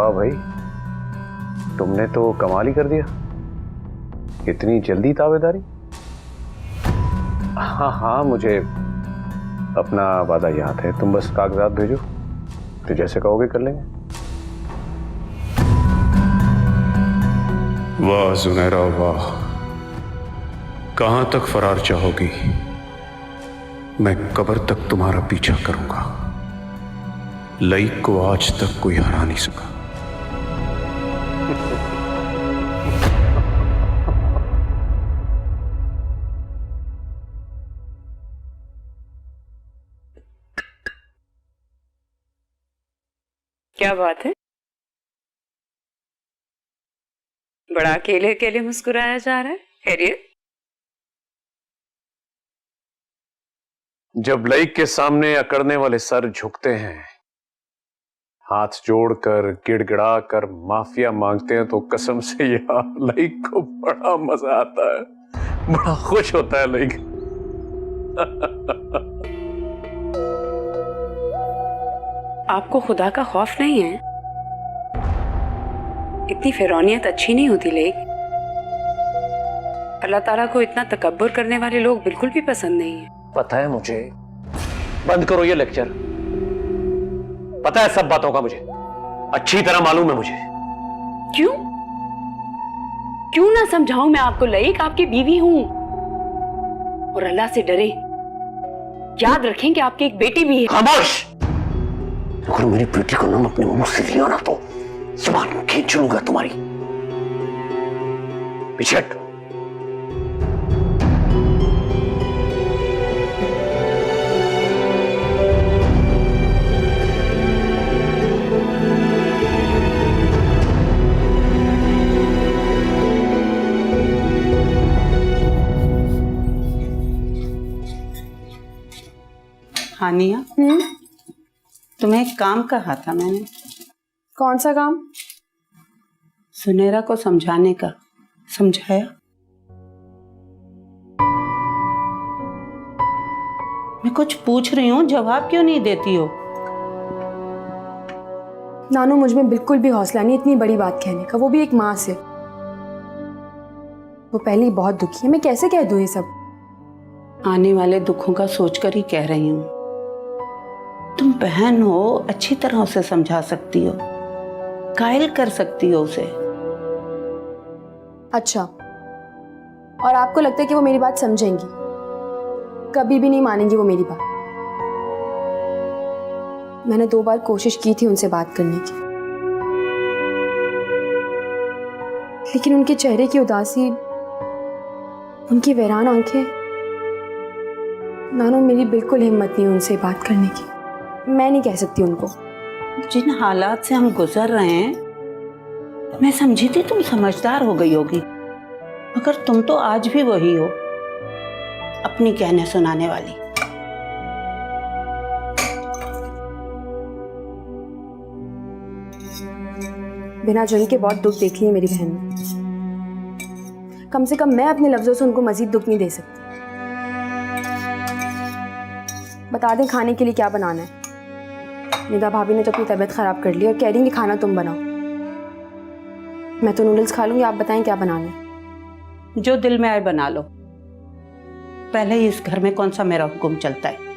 वाह भाई, तुमने तो कमाल ही कर दिया, इतनी जल्दी ताबेदारी। हाँ हाँ, मुझे अपना वादा याद है, तुम बस कागजात भेजो, तो जैसे कहोगे कर लेंगे। वाह जुनैरा वाह, कहां तक फरार चाहोगी? मैं कब्र तक तुम्हारा पीछा करूंगा। लईक को आज तक कोई हरा नहीं सका। क्या बात है, बड़ा अकेले अकेले मुस्कुराया जा रहा है, खैरियत? जब लईक के सामने अकड़ने वाले सर झुकते हैं, हाथ जोड़कर गिड़गिड़ा कर माफिया मांगते हैं, तो कसम से यार लईक को बड़ा मजा आता है, बड़ा खुश होता है लईक। आपको खुदा का खौफ नहीं है? इतनी फिरौनियत अच्छी नहीं होती लेक। अल्लाह ताला को इतना तकब्बुर करने वाले लोग बिल्कुल भी पसंद नहीं है। पता है मुझे, बंद करो ये लेक्चर। पता है सब बातों का मुझे अच्छी तरह मालूम है मुझे। क्यों क्यों ना समझाऊं मैं आपको लईक, आपकी बीवी हूं। और अल्लाह से डरे, याद रखें कि आपकी एक बेटी भी है। खामोश! अगर मेरी बेटी को नाम अपने मुंह से लिया ना तो जुबान खींच लूंगा तुम्हारी। पीछे हट। हानिया, तुम्हें एक काम कहा था मैंने। कौन सा काम? सुनैरा को समझाने का। समझाया? मैं कुछ पूछ रही हूँ, जवाब क्यों नहीं देती हो? नानू, मुझ में बिल्कुल भी हौसला नहीं इतनी बड़ी बात कहने का, वो भी एक माँ से। वो पहले ही बहुत दुखी है, मैं कैसे कह दूँ ये सब? आने वाले दुखों का सोचकर ही कह रही हूँ। तुम बहन हो, अच्छी तरह उसे समझा सकती हो, कायल कर सकती हो उसे। अच्छा, और आपको लगता है कि वो मेरी बात समझेंगी? कभी भी नहीं मानेंगी वो मेरी बात। मैंने 2 बार कोशिश की थी उनसे बात करने की, लेकिन उनके चेहरे की उदासी, उनकी वीरान आंखें, नानू मेरी बिल्कुल हिम्मत नहीं उनसे बात करने की। मैं नहीं कह सकती उनको। जिन हालात से हम गुजर रहे हैं, मैं समझी थी तुम समझदार हो गई होगी, मगर तुम तो आज भी वही हो, अपनी कहने सुनाने वाली। बिना जुर्म के बहुत दुख देख लिया मेरी बहन ने। कम से कम मैं अपने लफ्जों से उनको मजीद दुख नहीं दे सकती। बता दें खाने के लिए क्या बनाना है। निदा भाभी ने तो अपनी तबीयत खराब कर ली और कह रही हैं कि खाना तुम बनाओ। मैं तो नूडल्स खा लूंगी, आप बताएं क्या बनाना है। जो दिल में आए बना लो। पहले ही इस घर में कौन सा मेरा हुक्म चलता है।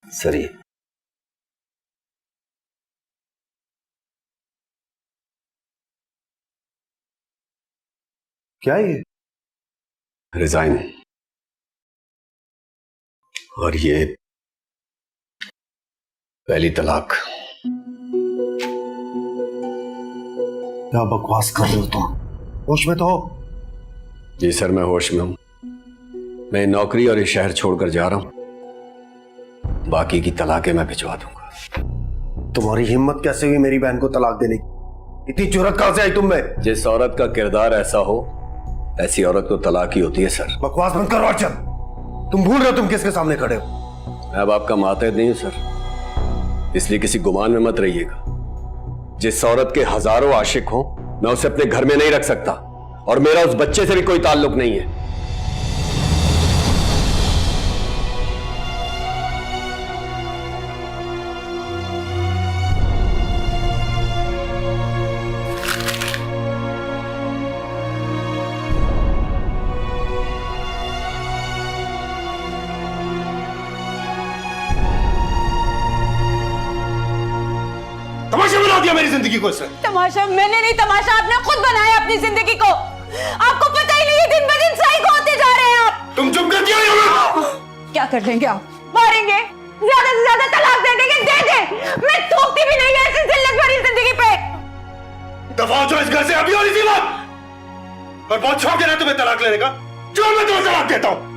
सर, क्या ये? रिजाइन। और ये पहली तलाक। क्या बकवास कर रहे हो तुम? होश में तो हो? जी सर, मैं होश में हूं। मैं नौकरी और ये शहर छोड़कर जा रहा हूं, बाकी की तलाकें मैं भिजवा दूंगा। तुम्हारी हिम्मत कैसे हुई मेरी बहन को तलाक देने की? इतनी जुर्रत कहां से आई तुम में? जिस औरत का किरदार ऐसा हो, ऐसी औरत को तलाक ही होती है सर। बकवास बंद करो अर्चन। तुम भूल रहे हो तुम किसके सामने खड़े हो? मैं अब आपका मातहत नहीं हूं सर, इसलिए किसी गुमान में मत रहिएगा। जिस औरत के हजारों आशिक हो, मैं उसे अपने घर में नहीं रख सकता, और मेरा उस बच्चे से भी कोई ताल्लुक नहीं है। तमाशा बना दिया मेरी जिंदगी को इसने। तमाशा मैंने नहीं, तमाशा आपने खुद बनाया अपनी जिंदगी को। आपको पता ही नहीं है दिन ब दिन साइको होते जा रहे हैं आप। तुम चुप कर दिया। क्या कर लेंगे आप? मारेंगे, ज्यादा से ज्यादा तलाक दे देंगे, दे दे। मैं थूकती भी नहीं ऐसी जिल्लत भरी जिंदगी पे। दफा हो जाओ इस घर से अभी, और इसी बात। और बहुत शौक है ना तुम्हें तलाक लेने का? जो मैं तुम्हें तलाक देता हूं।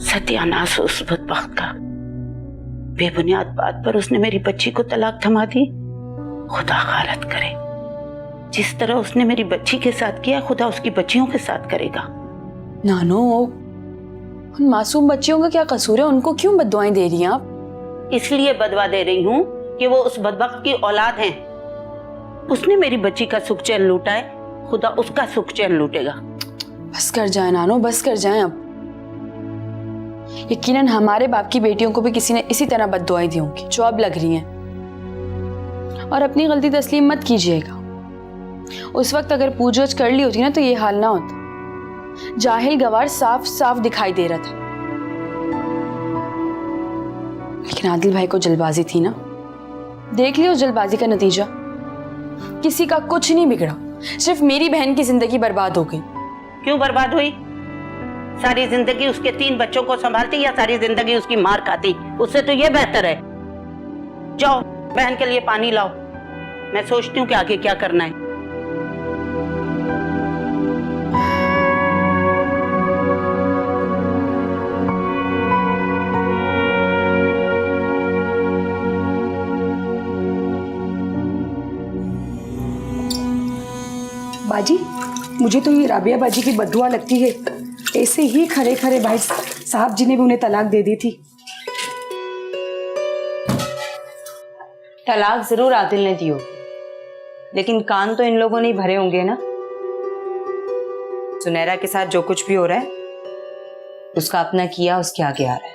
सत्यानाश उस बदबख्त का। बेबुनियाद बात पर उसने मेरी बच्ची को तलाक थमा दी। खुदा गारत करे, जिस तरह उसने मेरी बच्ची के साथ किया, खुदा उसकी बच्चियों के साथ करेगा। नानो, उन मासूम बच्चियों का क्या कसूर है? उनको क्यों बद्दुआएं दे रही हैं आप? इसलिए बदवा दे रही हूँ कि वो उस बदबख्त की औलाद हैं। उसने मेरी बच्ची का सुख चैन लूटा है, खुदा उसका सुख चैन लूटेगा। बस कर जाए नानो, बस कर जाए अब। यकीनन हमारे बाप की बेटियों को भी किसी ने इसी तरह बद्दुआएं दी होंगी जो अब लग रही हैं। और अपनी गलती तस्लीम मत कीजिएगा। उस वक्त अगर पूछ-गछ कर ली होती ना तो ये हाल ना होता। जाहिल गवार साफ साफ दिखाई दे रहा था। लेकिन आदिल भाई को जल्दबाजी थी ना, देख लियो जल्दबाजी का नतीजा। किसी का कुछ नहीं बिगड़ा, सिर्फ मेरी बहन की जिंदगी बर्बाद हो गई। क्यों बर्बाद हुई? सारी जिंदगी उसके 3 बच्चों को संभालती या सारी जिंदगी उसकी मार खाती? उससे तो ये बेहतर है। जाओ बहन के लिए पानी लाओ, मैं सोचती हूँ कि आगे क्या करना है। बाजी, मुझे तो ये राबिया बाजी की बददुआ लगती है। ऐसे ही खरे खरे भाई साहब जी ने भी उन्हें तलाक दे दी थी। तलाक जरूर आदिल ने दी होगी, लेकिन कान तो इन लोगों ने भरे होंगे ना। सुनैरा के साथ जो कुछ भी हो रहा है उसका अपना किया उसके आगे आ रहा है।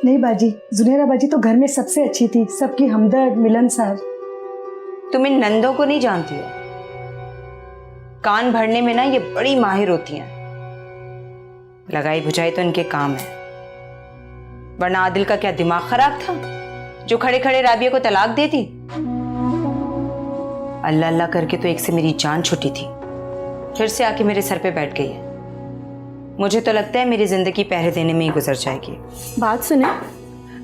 नहीं बाजी, जुनैरा बाजी तो घर में सबसे अच्छी थी, सबकी हमदर्द मिलनसार। तुम इन नंदों को नहीं जानती हो, कान भरने में ना ये बड़ी माहिर होती हैं। लगाई बुझाई तो इनके काम है, वरना आदिल का क्या दिमाग खराब था जो खड़े खड़े राबिया को तलाक दे दी? अल्लाह अल्लाह करके तो एक से मेरी जान छुटी थी, फिर से आके मेरे सर पे बैठ गई है। मुझे तो लगता है मेरी जिंदगी पहरे देने में ही गुजर जाएगी। बात सुने,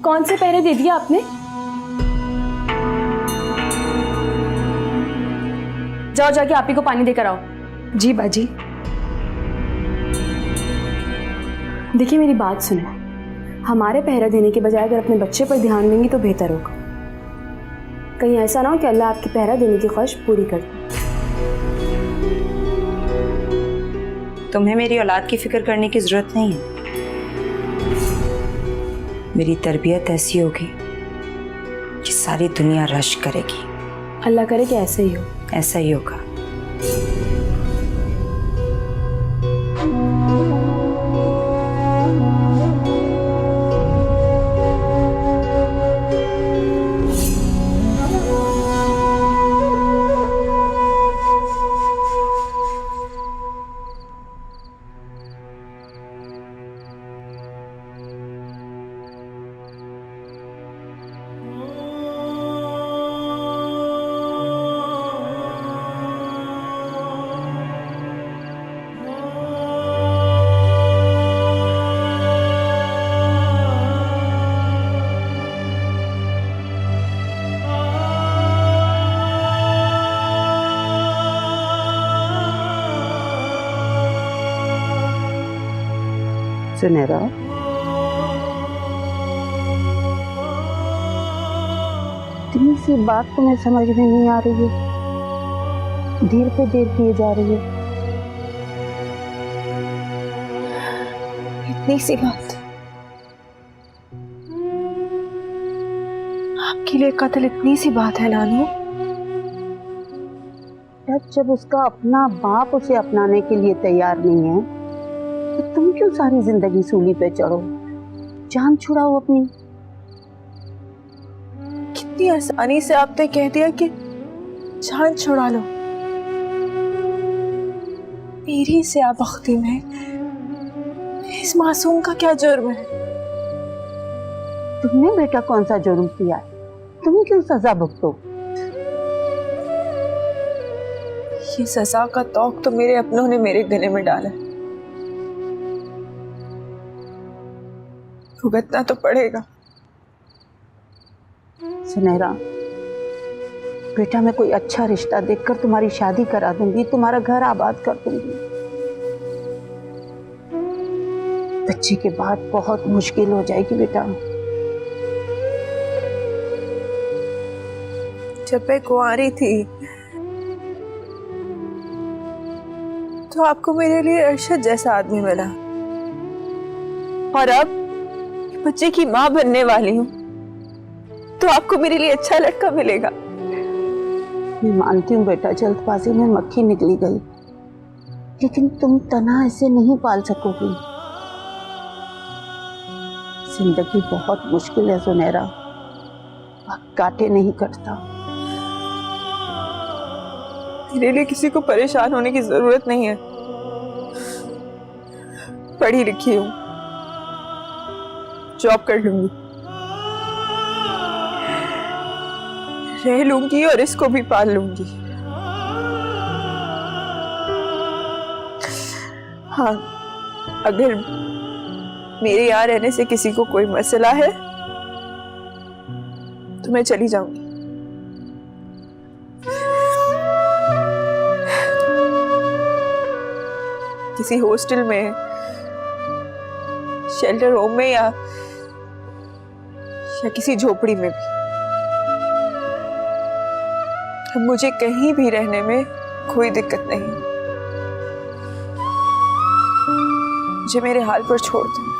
कौन से पहरे दे दिया आपने? जाओ जाके आप ही को पानी देकर आओ। जी बाजी। देखिए मेरी बात सुने, हमारे पहरा देने के बजाय अगर अपने बच्चे पर ध्यान देंगी तो बेहतर होगा। कहीं ऐसा ना हो कि अल्लाह आपकी पहरा देने की ख्वाहिश पूरी कर दे। तुम्हें मेरी औलाद की फिक्र करने की जरूरत नहीं है। मेरी तरबियत ऐसी होगी कि सारी दुनिया रश करेगी। अल्लाह करे कि ऐसे ही हो। ऐसा ही होगा। सुनहरा, इतनी सी बात तुम्हें समझ में नहीं आ रही है, देर पे देर किए जा रही है। इतनी सी बात आपके लिए कत्ल इतनी सी बात है नानू? जब उसका अपना बाप उसे अपनाने के लिए तैयार नहीं है तो तुम क्यों सारी जिंदगी सूली पे चढ़ो, जान छुड़ाओ अपनी। कितनी आसानी से आपने कह दिया कि जान छुड़ा लो। मेरी से आप बख्ती में इस मासूम का क्या जुर्म है? तुमने बेटा कौन सा जुर्म किया है, तुम क्यों सजा भुगतो? ये सजा का तौक तो मेरे अपनों ने मेरे गले में डाला है, भुगतना तो पड़ेगा। सुनहरा बेटा, मैं कोई अच्छा रिश्ता देखकर तुम्हारी शादी करा दूंगी, तुम्हारा घर आबाद कर दूंगी। बच्चे के बाद बहुत मुश्किल हो जाएगी बेटा। जब मैं कुंवारी थी तो आपको मेरे लिए अरशद जैसा आदमी मिला, और अब बच्चे की माँ बनने वाली हूँ तो आपको मेरे लिए अच्छा लड़का मिलेगा। मैं मानती हूँ बेटा, जल्दबाजी में मक्खी निकली गई, लेकिन तुम तना ऐसे नहीं पाल सकोगी। जिंदगी बहुत मुश्किल है सुनहरा, वक्त काटे नहीं कटता। मेरे लिए किसी को परेशान होने की जरूरत नहीं है। पढ़ी लिखी हूँ, जॉब कर लूंगी, रह लूंगी और इसको भी पाल लूंगी। हाँ, अगर मेरे यहाँ रहने से किसी को कोई मसला है तो मैं चली जाऊंगी। किसी हॉस्टल में, शेल्टर होम में या किसी झोपड़ी में भी, मुझे कहीं भी रहने में कोई दिक्कत नहीं। मुझे मेरे हाल पर छोड़ दो।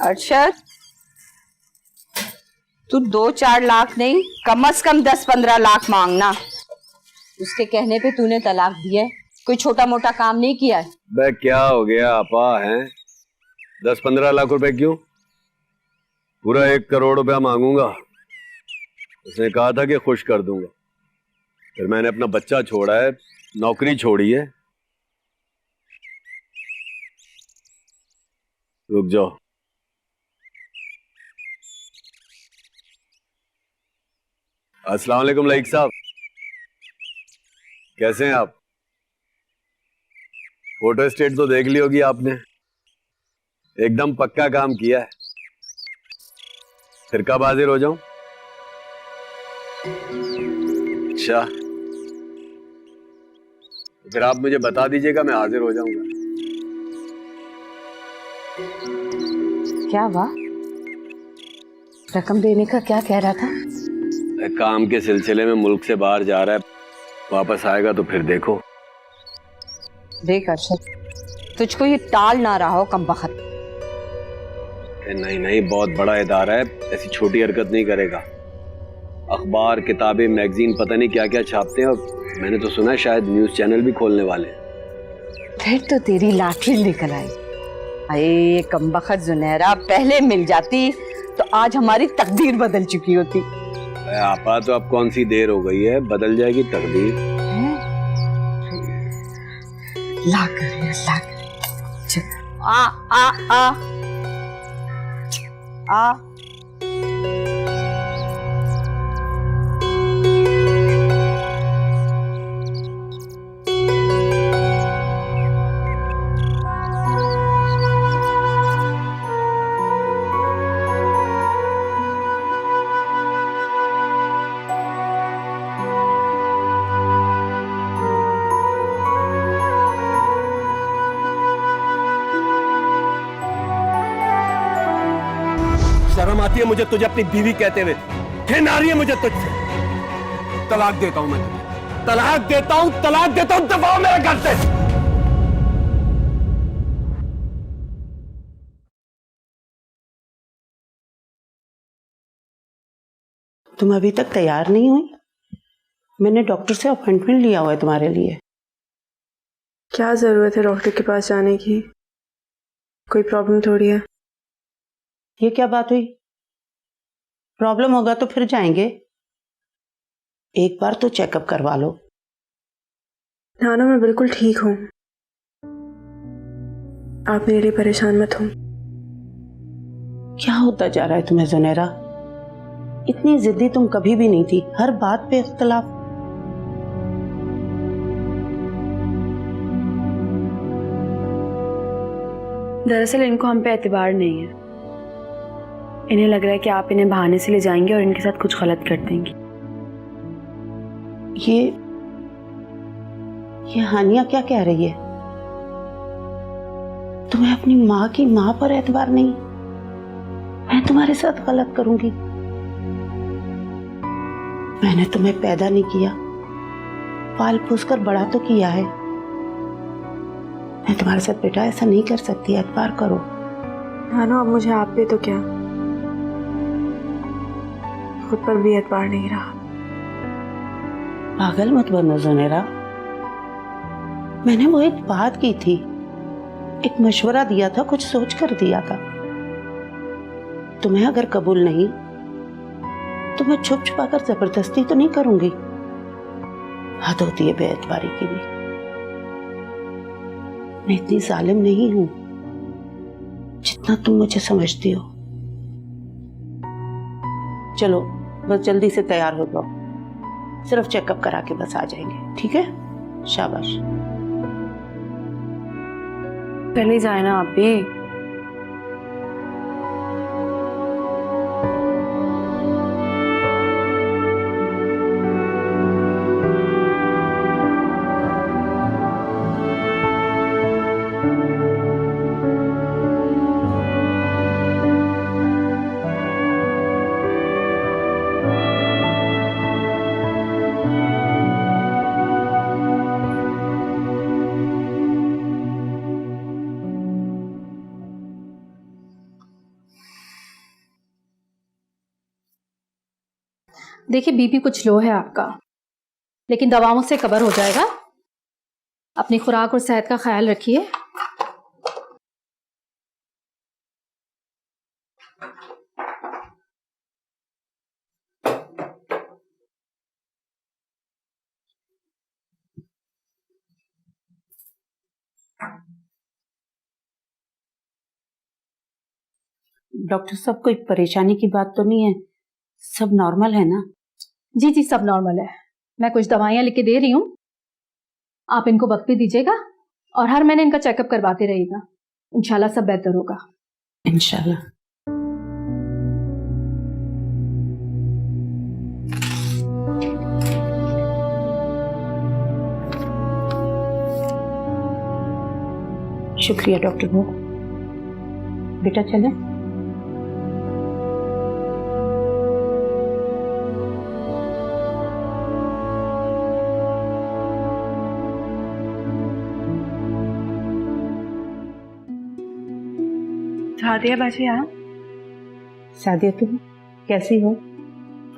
अरशद, तू 2-4 लाख नहीं, कम से कम 10-15 लाख मांगना। उसके कहने पे तूने तलाक दिया है, कोई छोटा मोटा काम नहीं किया है। बे क्या हो गया आपा, हैं 10-15 लाख रुपए क्यों, पूरा 1 करोड़ रुपया मांगूंगा। उसने कहा था कि खुश कर दूंगा, फिर मैंने अपना बच्चा छोड़ा है, नौकरी छोड़ी है। रुक जाओ। अस्सलाम वालेकुम लाइक साहब, कैसे हैं आप? फोटो स्टेट तो देख ली होगी आपने, एकदम पक्का काम किया है। फिर कब हाजिर हो जाऊं? अच्छा, फिर आप मुझे बता दीजिएगा, मैं हाजिर हो जाऊंगा। क्या हुआ? रकम देने का क्या कह रहा था? काम के सिलसिले में मुल्क से बाहर जा रहा है, वापस आएगा तो फिर देखो। देख अर्शद, तुझको ये टाल ना रहा हो कमबख्त। नहीं नहीं, बहुत बड़ा इदारा है, ऐसी छोटी हरकत नहीं करेगा। अखबार, किताबें, मैगजीन, पता नहीं क्या क्या छापते हैं, और मैंने तो सुना है शायद न्यूज चैनल भी खोलने वाले हैं। फिर तो तेरी लॉटरी निकल आई। अरे कमबख्त जुनैरा, पहले मिल जाती तो आज हमारी तकदीर बदल चुकी होती। आपा तो अब कौन सी देर हो गई है, बदल जाएगी तकदीर। ला कर चल, आ आ आ आ शर्म आती है मुझे तुझे अपनी बीवी कहते हुए, घिन आ रही है मुझे तुझसे। तलाक देता हूं मैं तुझे, तलाक देता हूं, तलाक देता हूं, दफा हो मेरे घर से। तुम अभी तक तैयार नहीं हुई? मैंने डॉक्टर से अपॉइंटमेंट लिया हुआ है तुम्हारे लिए। क्या जरूरत है डॉक्टर के पास जाने की? कोई प्रॉब्लम थोड़ी है। ये क्या बात हुई? प्रॉब्लम होगा तो फिर जाएंगे। एक बार तो चेकअप करवा लो। नानो, मैं बिल्कुल ठीक हूँ, आप मेरे लिए परेशान मत हो। क्या होता जा रहा है तुम्हें जुनैरा? इतनी जिद्दी तुम कभी भी नहीं थी, हर बात पे इख्तलाफ। दरअसल इनको हम पे एतबार नहीं है। इन्हें लग रहा है कि आप इन्हें बहाने से ले जाएंगे और इनके साथ कुछ गलत कर देंगी। ये हानिया क्या कह रही है? तुम्हें अपनी माँ की माँ पर एतबार नहीं? मैं तुम्हारे साथ गलत करूंगी? मैंने तुम्हें पैदा नहीं किया, पाल पोस कर बड़ा तो किया है। मैं तुम्हारे साथ बेटा ऐसा नहीं कर सकती, एतबार करो। नानो, अब मुझे आप पे तो क्या, खुद पर भी एतबार नहीं रहा। पागल मत बनो जुनैरा। मैंने वो एक बात की थी, एक मशवरा दिया था, कुछ सोच कर दिया था। तुम्हें अगर कबूल नहीं तो मैं छुप छुपा कर जबरदस्ती तो नहीं करूंगी। हद होती है बेएतबारी की भी। मैं इतनी जालिम नहीं हूं जितना तुम मुझे समझती हो। चलो बस जल्दी से तैयार हो जाओ, सिर्फ चेकअप करा के बस आ जाएंगे, ठीक है? शाबाश। चले जाए ना आप भी। देखिए, बीपी कुछ लो है आपका, लेकिन दवाओं से कवर हो जाएगा। अपनी खुराक और सेहत का ख्याल रखिए। डॉक्टर साहब, कोई परेशानी की बात तो नहीं है? सब नॉर्मल है ना? जी जी, सब नॉर्मल है। मैं कुछ दवाइयाँ लिख के दे रही हूँ, आप इनको वक्त भी दीजिएगा और हर महीने इनका चेकअप करवाते रहिएगा। इंशाल्लाह सब बेहतर होगा। इंशाल्लाह। शुक्रिया डॉक्टर वो। बेटा चले। सादिया बाजी आप? सादिया तुम कैसी हो?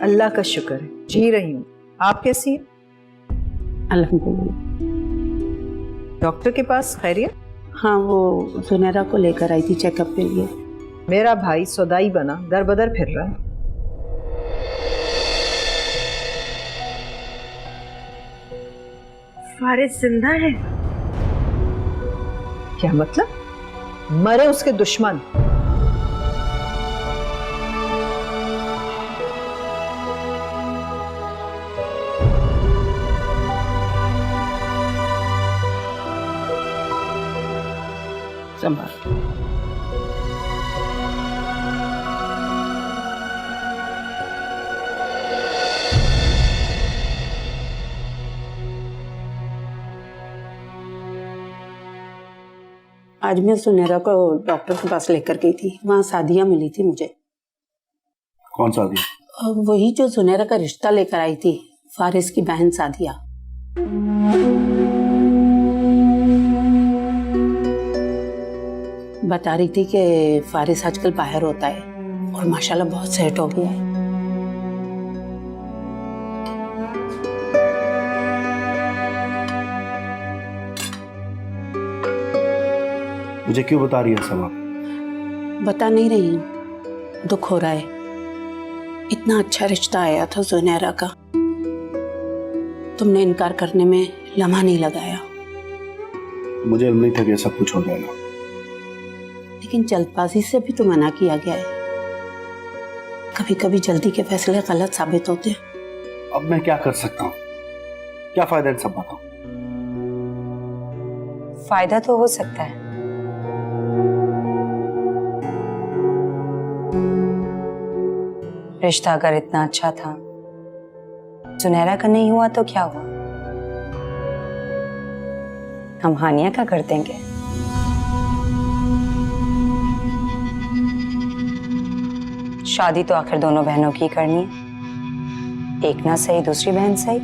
अल्लाह का शुक्र है, जी रही हूँ। आप कैसी हैं? अल्हम्दुलिल्लाह। डॉक्टर के पास खैरियत? हाँ, वो जुनैरा को लेकर आई थी चेकअप के लिए। मेरा भाई सौदाई बना दर बदर फिर रहा है। फारिस जिंदा है? क्या मतलब? मरे उसके दुश्मन। संभाल। आज मैं सुनैरा को डॉक्टर के पास लेकर गई थी, वहाँ सादिया मिली थी मुझे। कौन सादिया? वही जो सुनैरा का रिश्ता लेकर आई थी, फारिस की बहन सादिया। बता रही थी कि फारिस आजकल बाहर होता है और माशाल्लाह बहुत सेट हो गया है। मुझे क्यों बता रही है सब आप? बता नहीं रही हूँ, दुख हो रहा है। इतना अच्छा रिश्ता आया था जुनैरा का, तुमने इनकार करने में लम्हा नहीं लगाया। मुझे इल्म नहीं था कि सब कुछ हो जाएगा। लेकिन जल्दबाजी से भी तो मना किया गया है। कभी कभी जल्दी के फैसले गलत साबित होते हैं। अब मैं क्या कर सकता हूँ? क्या फायदा इन सब बातों? फायदा तो हो सकता है। रिश्ता अगर इतना अच्छा था, सुनहरा का नहीं हुआ तो क्या हुआ? हम हानिया का कर देंगे। शादी तो आखिर दोनों बहनों की करनी है, एक ना सही दूसरी बहन सही।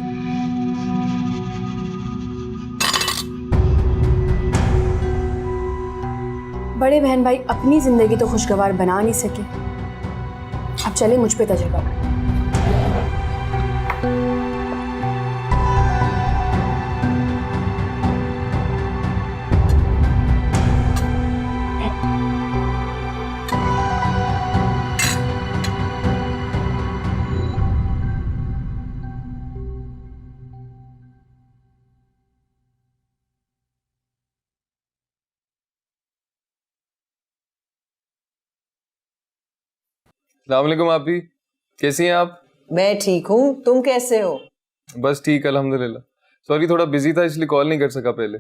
बड़े बहन भाई अपनी जिंदगी तो खुशगवार बना नहीं सके, अब चले मुझ पे तजुर्बा। अस्सलामुअलैकुम आप भी, कैसी हैं आप? मैं ठीक हूँ, तुम कैसे हो? बस ठीक अल्हम्दुलिल्लाह। सॉरी थोड़ा बिजी था इसलिए कॉल नहीं कर सका पहले।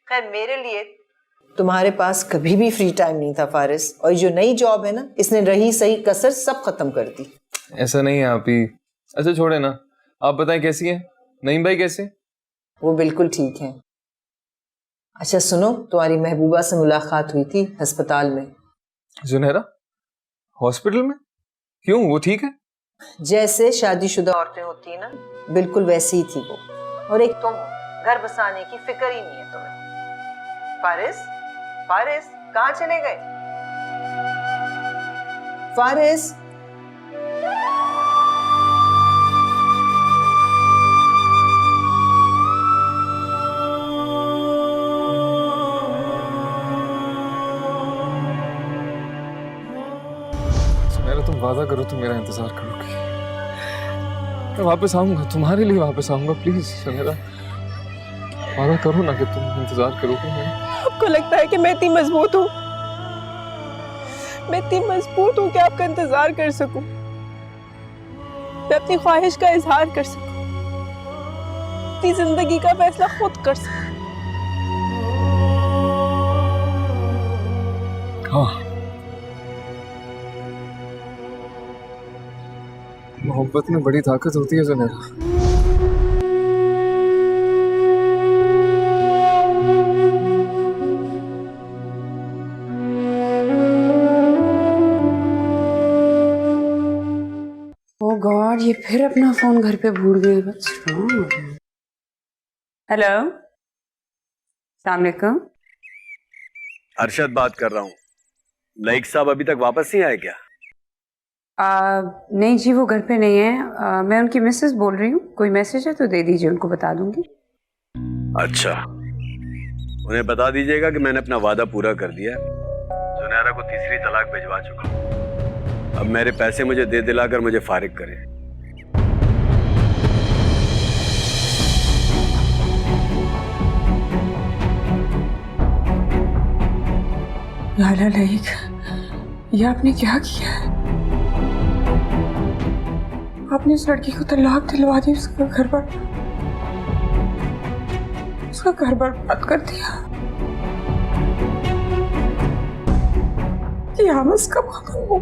खैर मेरे लिए तुम्हारे पास कभी भी फ्री टाइम नहीं था फारिस, और ये जो नई जॉब है ना, इसने रही सही कसर सब खत्म कर दी। ऐसा नहीं है आप ही। अच्छा छोड़े ना, आप बताएं कैसी हैं? नईम भाई कैसे? वो बिल्कुल ठीक है। अच्छा सुनो, तुम्हारी महबूबा से मुलाकात हुई थी अस्पताल में। जुनैरा हॉस्पिटल में? क्यों, वो ठीक है? जैसे शादीशुदा औरतें होती है ना, बिल्कुल वैसी ही थी वो। और एक तुम हो, घर बसाने की फिक्र ही नहीं है तुम्हें। फारिस, फारिस कहाँ चले गए? फारिस, तुम वादा करो तुम मेरा इंतजार करोगी। मैं वापस आऊंगा, तुम्हारे लिए वापस आऊंगा। प्लीज सुनहरा, वादा करो ना कि तुम इंतजार करोगे। आपको लगता है कि मैं इतनी मजबूत हूँ? मैं इतनी मजबूत हूँ कि आपका इंतजार कर सकूं, मैं अपनी ख्वाहिश का इजहार कर सकूं, अपनी जिंदगी का फैसला खुद कर सकूं। हाँ, मोहब्बत में बड़ी ताकत होती है जुनैरा। ये फिर अपना फोन घर पे भूल गए। हेलो, अस्सलाम वालेकुम। अरशद बात कर रहा हूँ। लाइक साहब अभी तक वापस नहीं आए क्या? नहीं जी, वो घर पे नहीं है। मैं उनकी मिसेस बोल रही हूँ। कोई मैसेज है तो दे दीजिए, उनको बता दूंगी। अच्छा, उन्हें बता दीजिएगा कि मैंने अपना वादा पूरा कर दिया है। सुनैरा को तीसरी तलाक भिजवा चुका हूँ। अब मेरे पैसे मुझे दे दिलाकर मुझे फारिग करें। लाला लाइक, ये आपने क्या किया? आपने उस लड़की को तलाक दिलवा दी, उसका घर बर्बाद कर दिया। क़यामत कब खत्म हो?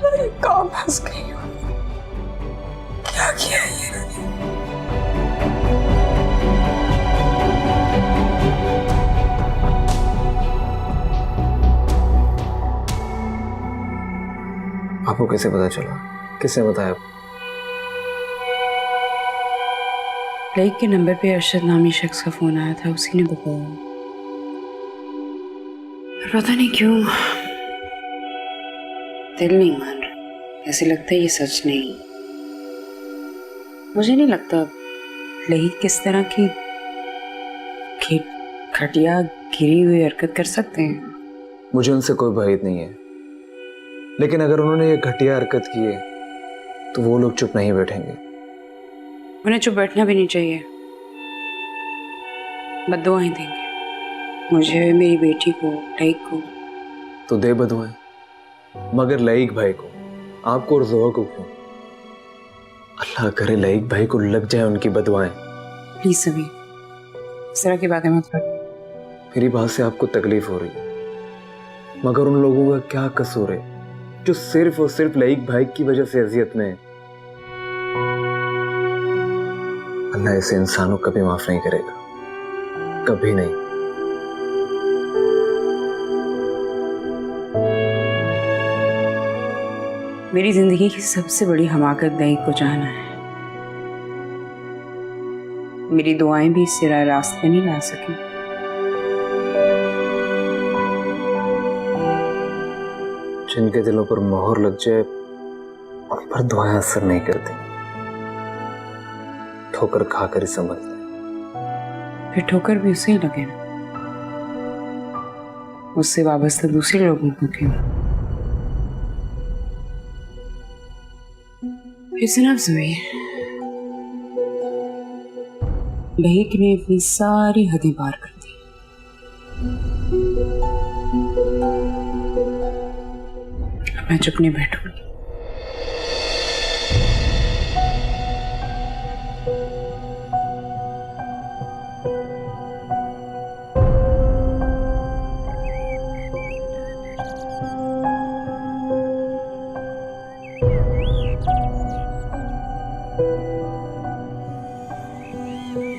मैं काम फंस गई हूँ। क्या किया ये? आपको कैसे पता चला? किसने बताया? लाइक के नंबर पे अरशद नामी शख्स का फोन आया था, उसी ने बताया। पता नहीं क्यों दिल नहीं मान रहा। ऐसे लगता है ये सच नहीं। मुझे नहीं लगता लाइक किस तरह की घटिया गिरी हुई हरकत कर सकते हैं। मुझे उनसे कोई भय नहीं है, लेकिन अगर उन्होंने ये घटिया हरकत की है तो वो लोग चुप नहीं बैठेंगे। उन्हें चुप बैठना भी नहीं चाहिए। बद्दुआएं देंगे मुझे, मेरी बेटी को, लाइक को। तो दे बदुआएं, मगर लाइक भाई को, आपको और ज़ोहा को क्यों? अल्लाह करे लाइक भाई को लग जाए उनकी बदुआएं। प्लीज सभी इस तरह की बातें मत करो। मेरी बात से आपको तकलीफ हो रही है, मगर उन लोगों का क्या कसूर है जो सिर्फ और सिर्फ लाइक भाई की वजह से अजियत में है? अल्लाह ऐसे इंसानों कभी माफ नहीं करेगा, कभी नहीं। मेरी जिंदगी की सबसे बड़ी हमाकत लाइक को चाहना है। मेरी दुआएं भी इस राह रास्ते पे नहीं ला सकी। जिनके दिलों पर मोहर लग जाए उन पर दुआएं असर नहीं करती, ठोकर खाकर ही समझते। फिर ठोकर भी उसे ही लगे ना, उससे वाबस्ता दूसरे लोगों को क्यों? फिर सुनिए, लाइक ने अपनी सारी हदें पार कर दी। मैं चुप नहीं बैठूंगी।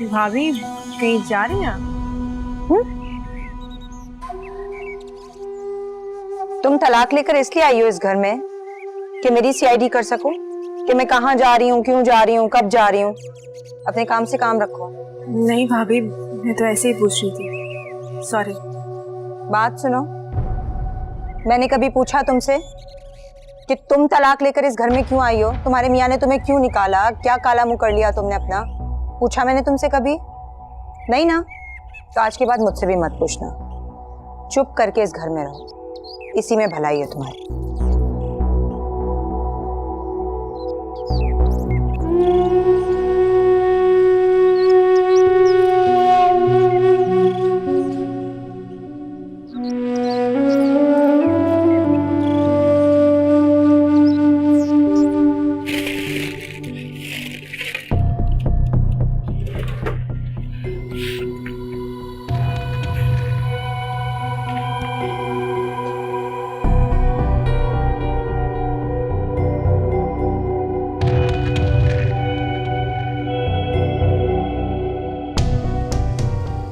भाभी कहीं जा रही हैं? तुम तलाक लेकर इसलिए आई हो इस घर में कि मेरी सीआईडी कर सको कि मैं कहाँ जा रही हूँ, क्यों जा रही हूँ, कब जा रही हूँ। अपने काम से काम रखो। नहीं भाभी, मैं तो ऐसे ही पूछ रही थी, सॉरी। बात सुनो, मैंने कभी पूछा तुमसे कि तुम तलाक लेकर इस घर में क्यों आई हो? तुम्हारे मियाँ ने तुम्हें क्यों निकाला? क्या काला मुंह कर लिया तुमने अपना? पूछा मैंने तुमसे कभी? नहीं ना? तो आज के बाद मुझसे भी मत पूछना। चुप करके इस घर में रहो, इसी में भलाई है तुम्हारी।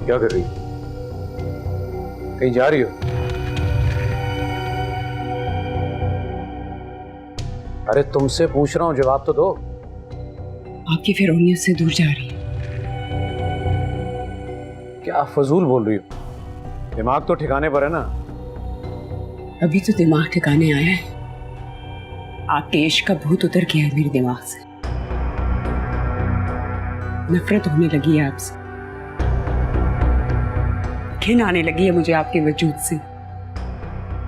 क्या कर रही हो? कहीं जा रही हो? अरे तुमसे पूछ रहा हूँ, जवाब तो दो। आपकी फिरौनियत से दूर जा रही है। क्या फजूल बोल रही हो? दिमाग तो ठिकाने पर है ना? अभी तो दिमाग ठिकाने आया है। आपके इश्क का भूत उतर गया है मेरे दिमाग से। नफरत होने लगी है आपसे, घिन आने लगी है मुझे आपके वजूद से।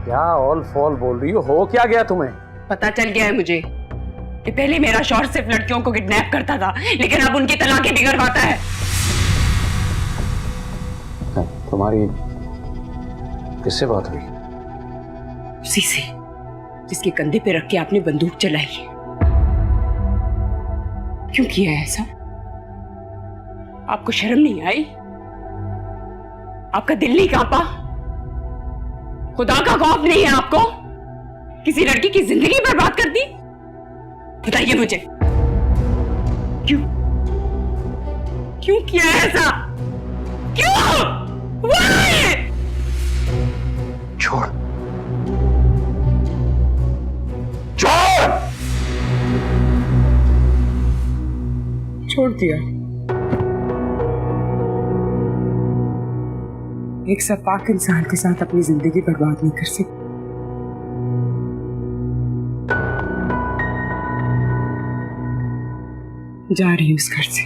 क्या ऑल फॉल बोल रही हो क्या गया तुम्हें? पता चल गया है मुझे कि पहले मेरा शौहर सिर्फ लड़कियों को किडनैप करता था, लेकिन अब उनकी तलाकें भी करवाता है। तुम्हारी किससे बात हुई? उसी से जिसके कंधे पे रख के आपने बंदूक चलाई है। क्यों किया है ऐसा? आपको शर्म नहीं आई? आपका दिल नहीं कांपा? खुदा का खौफ नहीं है आपको? किसी लड़की की जिंदगी बर्बाद कर दी? बताइए मुझे, क्यों क्यों किया है ऐसा? क्यों? Why? छोड़ छोड़। छोड़ दिया। एक सपाक इंसान के साथ अपनी जिंदगी बर्बाद नहीं कर सकती। जा रही हूं इस घर से,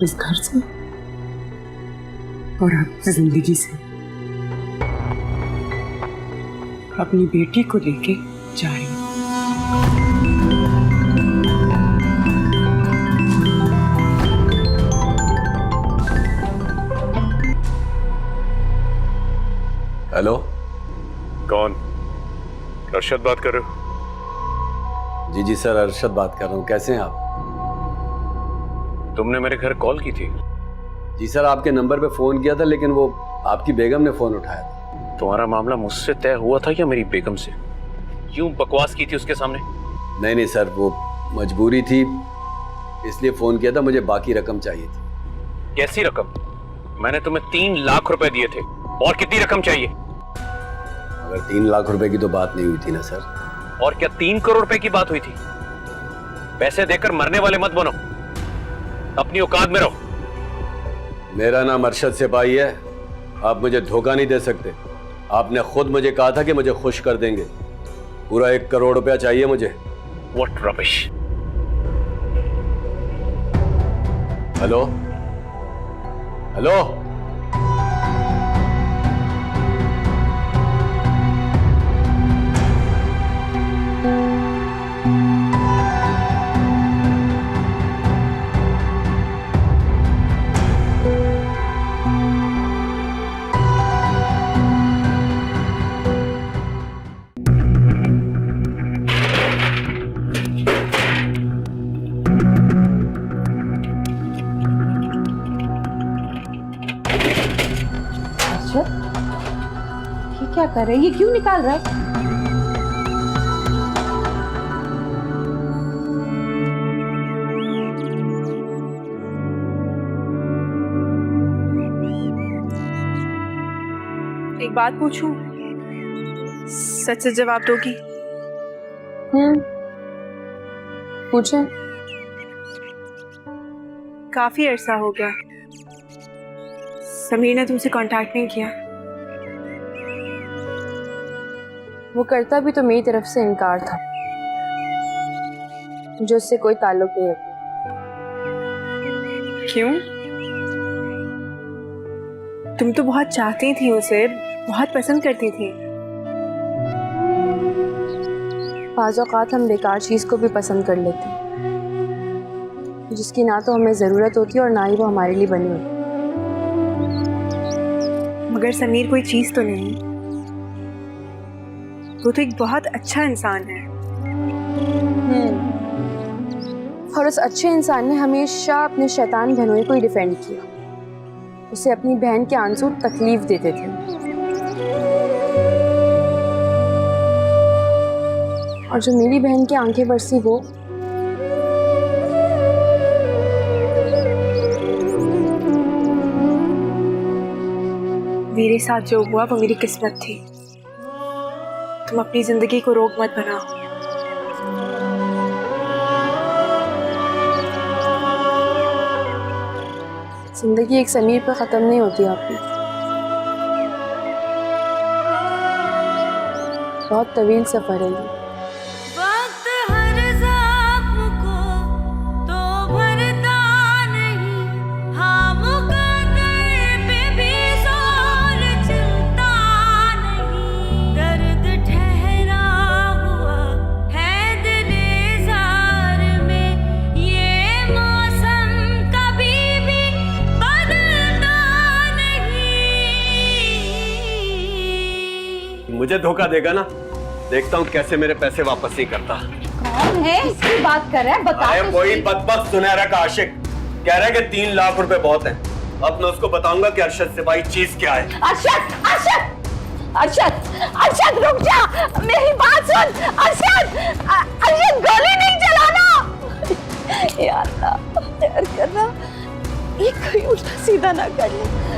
इस घर से और आपकी जिंदगी से। अपनी बेटी को लेके जा रही हूं। हेलो, कौन? अरशद बात कर रहे हो? जी जी सर, अरशद बात कर रहा हूँ। कैसे हैं आप? तुमने मेरे घर कॉल की थी? जी सर, आपके नंबर पे फोन किया था, लेकिन वो आपकी बेगम ने फोन उठाया था। तुम्हारा मामला मुझसे तय हुआ था या मेरी बेगम से? क्यों बकवास की थी उसके सामने? नहीं सर, वो मजबूरी थी इसलिए फोन किया था। मुझे बाकी रकम चाहिए थी। कैसी रकम? मैंने तुम्हें 3 लाख रुपए दिए थे, और कितनी रकम चाहिए? अगर 3 लाख रुपए की तो बात नहीं हुई थी ना सर। और क्या 3 करोड़ रुपए की बात हुई थी? पैसे देकर मरने वाले मत बनो, अपनी औकात में रहो। मेरा नाम अरशद सिपाही है, आप मुझे धोखा नहीं दे सकते। आपने खुद मुझे कहा था कि मुझे खुश कर देंगे। पूरा 1 करोड़ रुपया चाहिए मुझे। What rubbish! हेलो हेलो, ये क्या कर रहे हैं? ये क्यों निकाल रहा है? एक बात पूछूं, सच से जवाब दोगी? पूछे। काफी अरसा हो गया समीर ने तुमसे कांटेक्ट नहीं किया। वो करता भी तो मेरी तरफ से इनकार था, जो उससे कोई ताल्लुक नहीं रखता। क्यों? तुम तो बहुत चाहती थी उसे, बहुत पसंद करती थी। बाज़ औक़ात हम बेकार चीज़ को भी पसंद कर लेते हैं, जिसकी ना तो हमें ज़रूरत होती है और ना ही वो हमारे लिए बनी होती। मगर समीर कोई चीज़ तो नहीं, वो तो एक बहुत अच्छा इंसान है। और उस अच्छे इंसान ने हमेशा अपने शैतान बहनोई को ही डिफेंड किया। उसे अपनी बहन के आंसू तकलीफ देते थे, और जो मेरी बहन की आंखें बरसी वो मेरे साथ जो हुआ वो मेरी किस्मत थी। तुम अपनी जिंदगी को रोग मत बनाओ। जिंदगी एक समीर पे खत्म नहीं होती आपकी, बहुत तवील सफर है ये। मुझे धोखा देगा ना, देखता हूँ कैसे मेरे पैसे वापस नहीं करता। कौन है इसकी बात कर रहा है, बता। अरे वही बदबख्त सुनहरा का आशिक कह रहा है कि 3 लाख रुपए बहुत हैं। अब मैं उसको बताऊंगा कि अरशद सिपाही चीज क्या है। अरशद, अरशद, अरशद, अरशद रुक जा, मेरी बात सुन। अरशद, अरशद गोली नहीं चलाना। यार अल्लाह, प्यार करना ये कोई उल्टा सीधा ना कर ले।